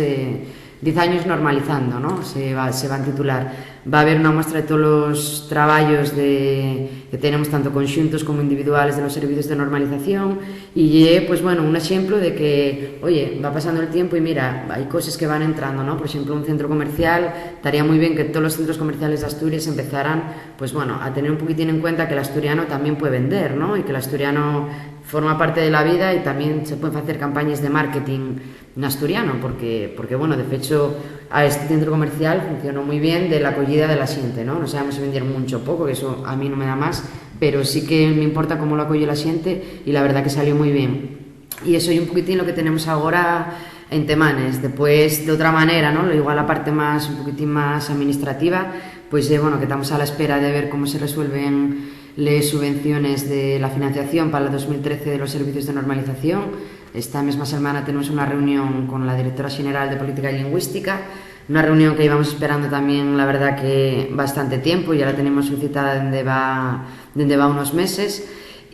normalizando, ¿no? Se va a titular. Va a haber una muestra de todos los trabajos que tenemos, tanto conjuntos como individuales, de los servicios de normalización, y pues bueno, un ejemplo de que, oye, va pasando el tiempo y mira, hay cosas que van entrando, ¿no? Por ejemplo, un centro comercial, estaría muy bien que todos los centros comerciales de Asturias empezaran, pues bueno, a tener un poquitín en cuenta que el asturiano también puede vender, ¿no? Y que el asturiano forma parte de la vida y también se pueden hacer campañas de marketing en asturiano, porque bueno, de hecho a este centro comercial funcionó muy bien de la acogida de la xente, ¿no? No sabemos si vendieron mucho o poco, que eso a mí no me da más, pero sí que me importa cómo lo acoge la xente, y la verdad que salió muy bien. Y eso es un poquitín lo que tenemos ahora en Temanes. Después, de otra manera, ¿no? Igual la parte un poquitín más administrativa, pues bueno, que estamos a la espera de ver cómo se resuelven las subvenciones de la financiación para el 2013 de los servicios de normalización. Esta misma semana tenemos una reunión con la directora general de Política Lingüística, una reunión que íbamos esperando también, la verdad, que bastante tiempo, ya la tenemos solicitada desde va unos meses,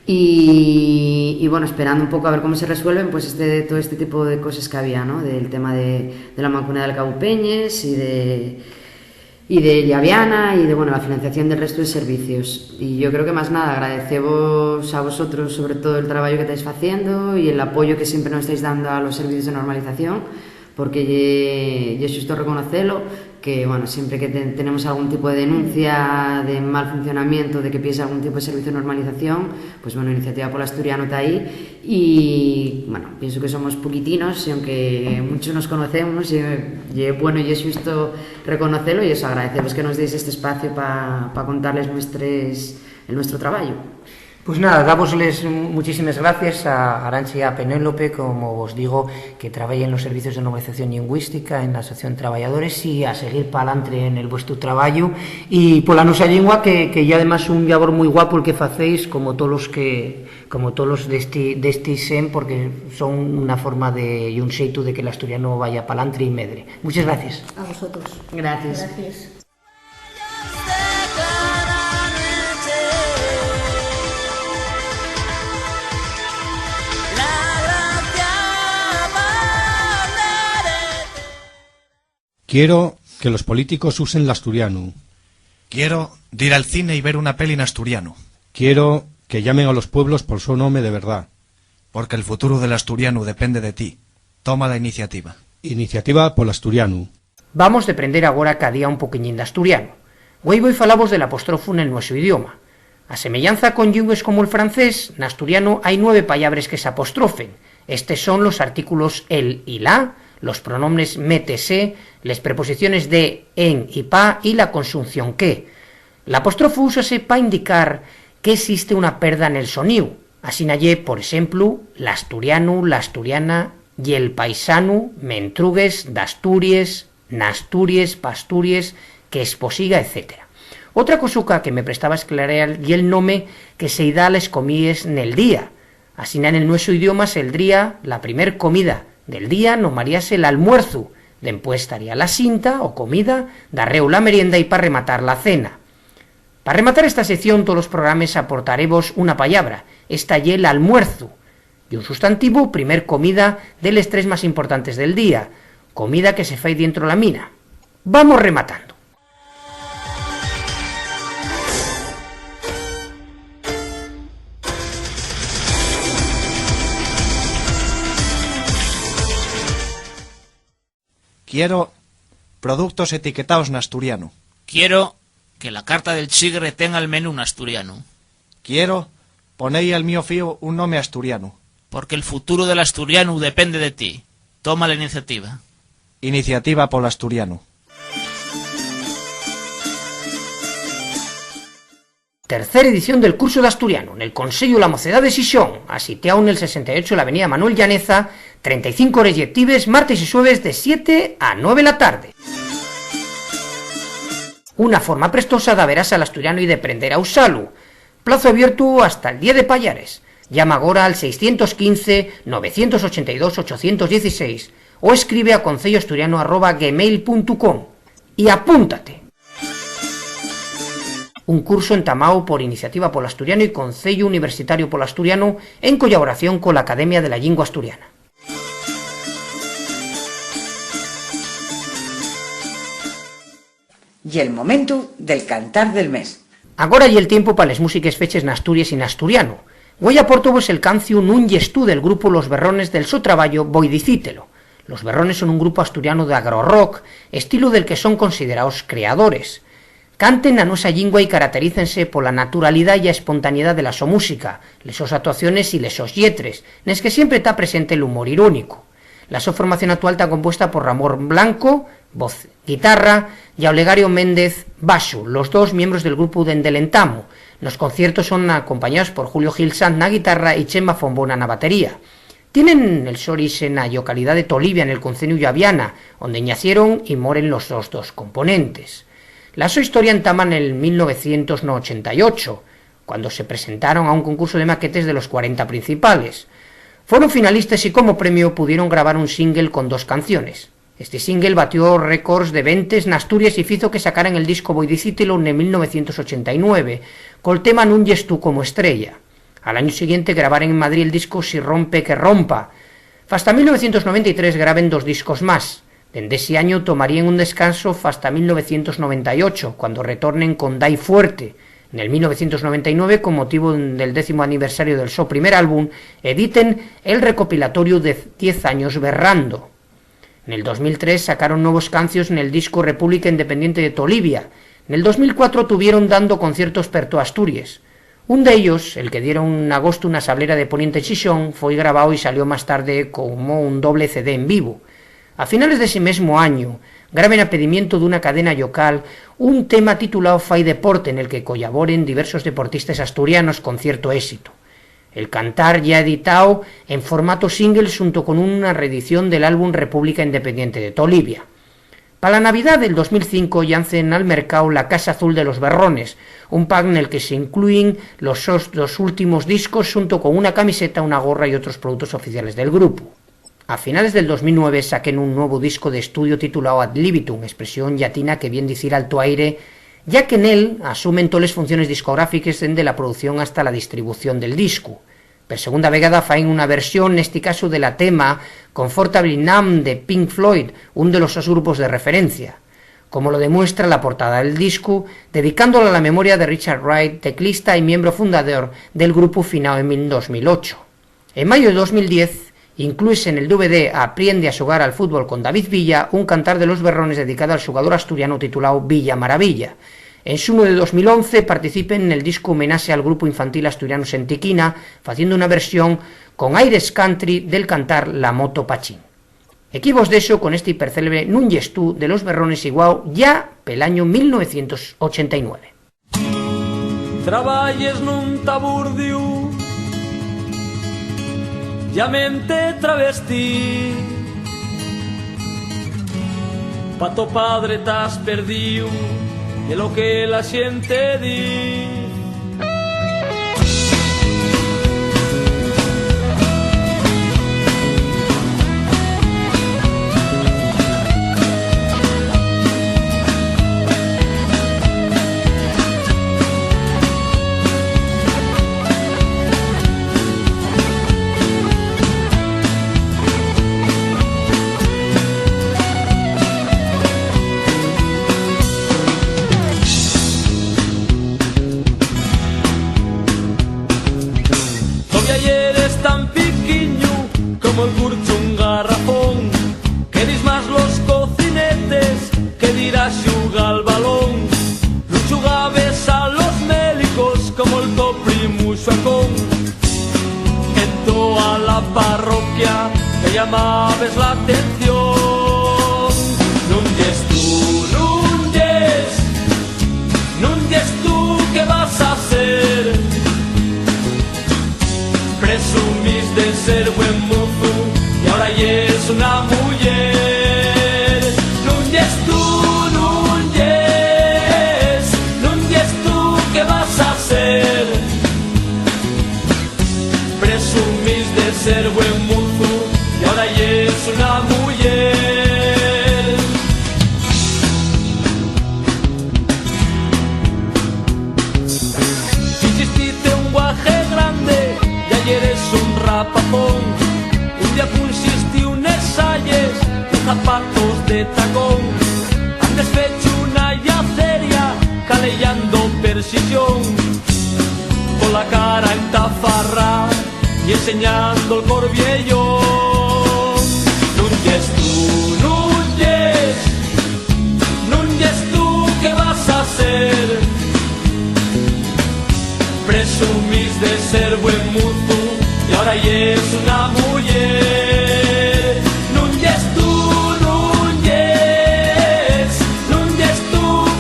y bueno, esperando un poco a ver cómo se resuelven pues todo este tipo de cosas que había, ¿no? Del tema de la Mancomunidad del Cabo Peñes y de Llaviana y de bueno, la financiación del resto de servicios. Y yo creo que más nada, agradeceros a vosotros sobre todo el trabajo que estáis haciendo y el apoyo que siempre nos estáis dando a los servicios de normalización, porque yo justo reconocerlo, que bueno, siempre que tenemos algún tipo de denuncia de mal funcionamiento, de que piensa algún tipo de servicio de normalización, pues bueno, Iniciativa Pola Asturiano está ahí, y bueno, pienso que somos poquitinos, y aunque muchos nos conocemos, y bueno, y es justo reconocerlo, y eso, agradeceros que nos deis este espacio para contarles nuestro trabajo. Pues nada, dávosles muchísimas gracias a Arantxa y a Penélope, como os digo, que trabajan en los servicios de normalización lingüística en la Asociación de Trabajadores, y a seguir para adelante en el vuestro trabajo y por la nuestra lengua, que ya además un labor muy guapo el que facéis, como todos los de este SEM, porque son una forma y un xeito de que el asturiano vaya para adelante y medre. Muchas gracias. A vosotros. Gracias. Quiero que los políticos usen l'asturiano. Quiero ir al cine y ver una peli en asturiano. Quiero que llamen a los pueblos por su nombre de verdad. Porque el futuro del asturiano depende de ti. Toma la iniciativa. Iniciativa polo asturiano. Vamos de aprender agora cada día un poquillín de asturiano. Hoy voy falamos del apóstrofo en el nuestro idioma. A semellanza con llingues como el francés, en asturiano hay 9 pallabres que se apostrofen. Estos son los artículos el y la, los pronombres me, te, se, las preposiciones de, en y pa y la consunción que. L'apóstrofo úsase para indicar que existe una perda en el sonido. Así naye, por ejemplo, l'asturiano, l'asturiana y el paisano, mentrugues, d'Asturies, n'Asturies, pasturies, que esposiga, etc. Otra cosuca que me prestaba a esclarear y el nome que se da a les comides nel día. Así en el nuestro idioma seldría la primer comida del día nomaríase el almuerzo, después estaría la cinta o comida, darreu la merienda y para rematar la cena. Para rematar esta sección todos los programas aportaremos una palabra, esta y el almuerzo, y un sustantivo, primer comida de los 3 más importantes del día, comida que se fai dentro la mina. Vamos rematando. Quiero productos etiquetados en asturiano. Quiero que la carta del chigre tenga el menú en asturiano. Quiero poner al mío fío un nombre asturiano. Porque el futuro del asturiano depende de ti. Toma la iniciativa. Iniciativa por asturiano. Tercera edición del curso de asturiano, en el Consello La Mocedad de Xixón, asiteado en el 68 de la avenida Manuel Llaneza, 35 horas lectives, martes y jueves de 7 a 9 de la tarde. Una forma prestosa de verás al asturiano y de aprender a usarlo. Plazo abierto hasta el día de Payares. Llama ahora al 615-982-816 o escribe a concelloasturiano@gmail.com y apúntate. Un curso entamado por Iniciativa Polo Asturiano y Concello Universitario Polo Asturiano en colaboración con la Academia de la Lingua Asturiana. Y el momento del cantar del mes. Agora y el tiempo para las músicas feches en Asturias y en asturiano. Voy aporto vos el cancio Nun Yestú del grupo Los Berrones del so traballo Voy dicítelo. Los Berrones son un grupo asturiano de agro-rock, estilo del que son considerados creadores. Canten a nuestra lingua y caracterícense por la naturalidad y la espontaneidad de la so música, les sos actuaciones y les sos lletres, nes que siempre está presente el humor irónico. La so formación actual está compuesta por Ramón Blanco, voz, guitarra, y Olegario Méndez, baixo, los 2 miembros del grupo Dendelentamo. Los conciertos son acompañados por Julio Gil Sanz na guitarra y Chema Fombona na batería. Tienen el su origen en la localidad de Tolivia, en el concello Llaviana, donde nacieron y moren los dos componentes. La su historia entama en el 1988, cuando se presentaron a un concurso de maquetes de los 40 principales. Fueron finalistas y como premio pudieron grabar un single con 2 canciones. Este single batió récords de ventas en Asturias y hizo que sacaran el disco Voy dicítelo en 1989, col tema Nun Yestú como estrella. Al año siguiente grabaron en Madrid el disco Si rompe que rompa. Hasta 1993 graben 2 discos más. Desde ese año tomarían un descanso hasta 1998, cuando retornen con Dai Fuerte. En el 1999, con motivo del 10º aniversario del so primer álbum, editen el recopilatorio de 10 años berrando. En el 2003 sacaron nuevos cancios en el disco República Independiente de Tolivia. En el 2004 tuvieron dando conciertos per toda Asturias. Un de ellos, el que dieron en agosto una sablera de Poniente Xixón, fue grabado y salió más tarde como un doble CD en vivo. A finales de ese mismo año, graben a pedimiento de una cadena local un tema titulado Fai Deporte, en el que colaboren diversos deportistas asturianos con cierto éxito. El cantar ya editado en formato single junto con una reedición del álbum República Independiente de Tolivia. Para la Navidad del 2005 lancen al mercado La Casa Azul de los Berrones, un pack en el que se incluyen los 2 últimos discos junto con una camiseta, una gorra y otros productos oficiales del grupo. A finales del 2009 saquen un nuevo disco de estudio titulado Ad Libitum, expresión llatina que bien decir alto aire, ya que en él asumen todas las funciones discográficas desde la producción hasta la distribución del disco. Per segunda vegada faen una versión, en este caso de la tema Comfortably Numb de Pink Floyd, un de los 2 grupos de referencia. como lo demuestra la portada del disco, dedicándola a la memoria de Richard Wright, teclista y miembro fundador del grupo finado en 2008. En mayo de 2010, incluye en el DVD Aprende a jugar al fútbol con David Villa, un cantar de los berrones dedicado al jugador asturiano titulado Villa Maravilla. En xuno de 2011 participen en el disco homenaje al grupo infantil asturiano Sentiquina, haciendo una versión con aires country del cantar La Moto Pachín. Equivos de eso con este hipercélebre Nun yes tú de los berrones igual ya pel año 1989. Traballes nun taburdiu, llamente travestí, pa to padre t'has perdiu, de lo que la xente di. El curcho un garrafón, que dis más los cocinetes, que dirás xuga al balón. No xugabes a los mélicos como el toprimuxo acón. En toda la parroquia te llamabes la atención. Nun yes tú, ¿qué vas a hacer? Presumís de ser buen mozo y ahora es una mujer. Nun yes tú, ¿qué vas a hacer? Presumís de ser buen mozo y ahora es una mujer. Hiciste un guaje grande, eres un rapapón. Un día pusiste unes salles y zapatos de tacón. Antes fecho una yaceria calellando persisión, con la cara en tafarra y enseñando el corbiellón. Nun yes tú, ¿qué vas a hacer? Presumís de ser buen mozo y ahora es una mujer. Nun yes tú,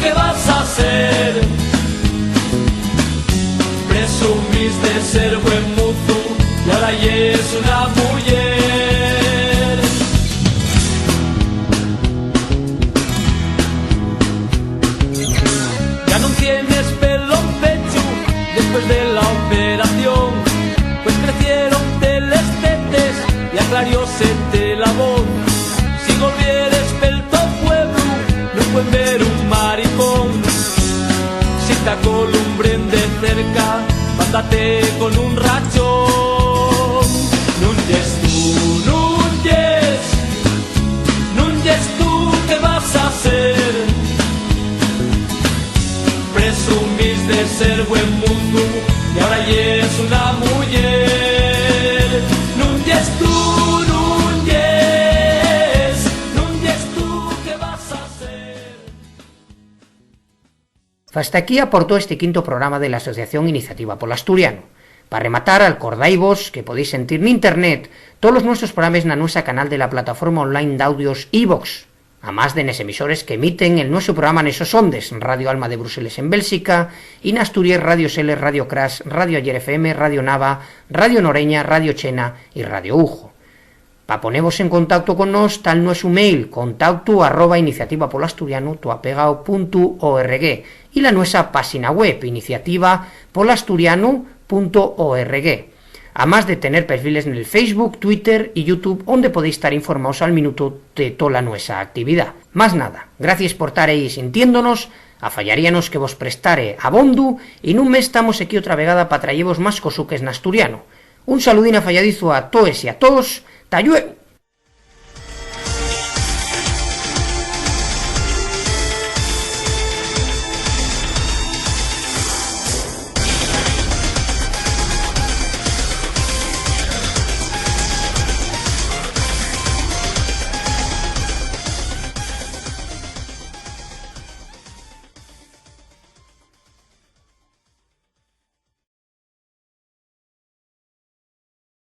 ¿qué vas a hacer? Presumís de ser buen mozo y ahora es una mujer. Ya no tienes pelo en pecho después de la operación, pues crecieron telestetes y aclariósete la voz. Si volvieres pel to pueblo, no pueden ver un maricón. Si te columbren de cerca, mándate con un rachón. Nun yes tú, ¿qué vas a hacer? Presumís de ser buen mundo y ahora es una mujer. Nun yes tú, ¿qué vas a hacer? Hasta aquí aportó este quinto programa de la Asociación Iniciativa Polo Asturiano. Para rematar, acordaivos que podéis sentir en internet todos los nuestros programas en nuestro canal de la plataforma online de audios iVox, a más de nes emisores que emiten el nuestro programa en esos ondes, Radio Alma de Bruselas en Bélgica, y en Asturias Radio Sele, Radio Crash, Radio Ayer FM, Radio Nava, Radio Noreña, Radio Chena y Radio Ujo. Pa ponevos en contacto con nos, tal nuestro mail, contacto@iniciativapolasturiano.org y la nuestra página web, iniciativapolasturiano.org. Además de tener perfiles en el Facebook, Twitter y YouTube, donde podéis estar informados al minuto de toda nuestra actividad. Más nada, gracias por estar ahí sintiéndonos, afallaríanos que vos prestare abondu, y nun mes estamos aquí otra vegada para trayeros más cosuques en asturiano. Un saludín afalladizo a toes y a todos, ¡ta llueu!